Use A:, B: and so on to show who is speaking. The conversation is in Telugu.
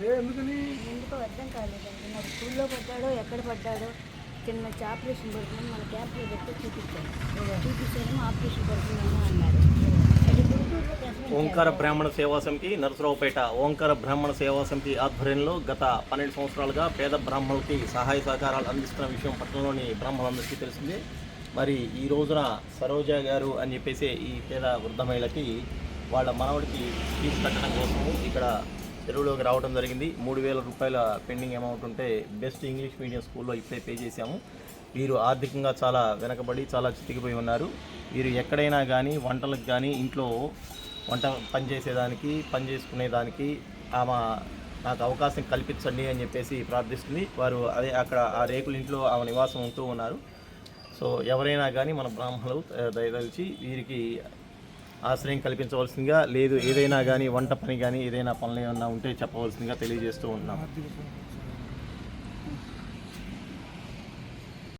A: ఎందుకో అర్థం కాలేదండి. మరి స్కూల్లో పడ్డాడో ఎక్కడ పడ్డాడో చిన్న ఆపరేషన్ పడుతుందని మన క్యాంప్లో పెట్టి చూపించాము. ఆపరేషన్ పడుతుందేమో అన్నారు. అది గుంటూరులో
B: ఓంకార బ్రాహ్మణ సేవా సమితి నరసరావుపేట ఓంకార బ్రాహ్మణ సేవా సమితి ఆధ్వర్యంలో గత 12 సంవత్సరాలుగా పేద బ్రాహ్మణులకి సహాయ సహకారాలు అందిస్తున్న విషయం పట్టణంలోని బ్రాహ్మణులందరికీ తెలిసిందే. మరి ఈ రోజున సరోజ గారు అని చెప్పేసి ఈ పేద వృద్ధ మహిళకి వాళ్ళ మనవడికి ఫీజు కట్టడం కోసము ఇక్కడ చెరువులోకి రావడం జరిగింది. 3,000 రూపాయల పెండింగ్ అమౌంట్ ఉంటే బెస్ట్ ఇంగ్లీష్ మీడియం స్కూల్లో ఇప్పుడే పే చేశాము. వీరు ఆర్థికంగా చాలా వెనకబడి చాలా చితికిపోయి ఉన్నారు. వీరు ఎక్కడైనా కానీ వంటలకు కానీ ఇంట్లో వంట పని చేసేదానికి పని చేసుకునేదానికి ఆమె నాకు అవకాశం కల్పించండి అని చెప్పేసి ప్రార్థిస్తుంది. వారు అదే అక్కడ ఆ రేకుల ఇంట్లో ఆమె నివాసం ఉంటూ ఉన్నారు. సో ఎవరైనా కానీ మన బ్రాహ్మణులు దయదలిచి వీరికి ఆశ్రయం కల్పించవలసిందిగా, లేదు ఏదైనా కానీ వంట పని కానీ ఏదైనా పనులు ఏమన్నా ఉంటే చెప్పవలసిందిగా తెలియజేస్తూ ఉన్నాం.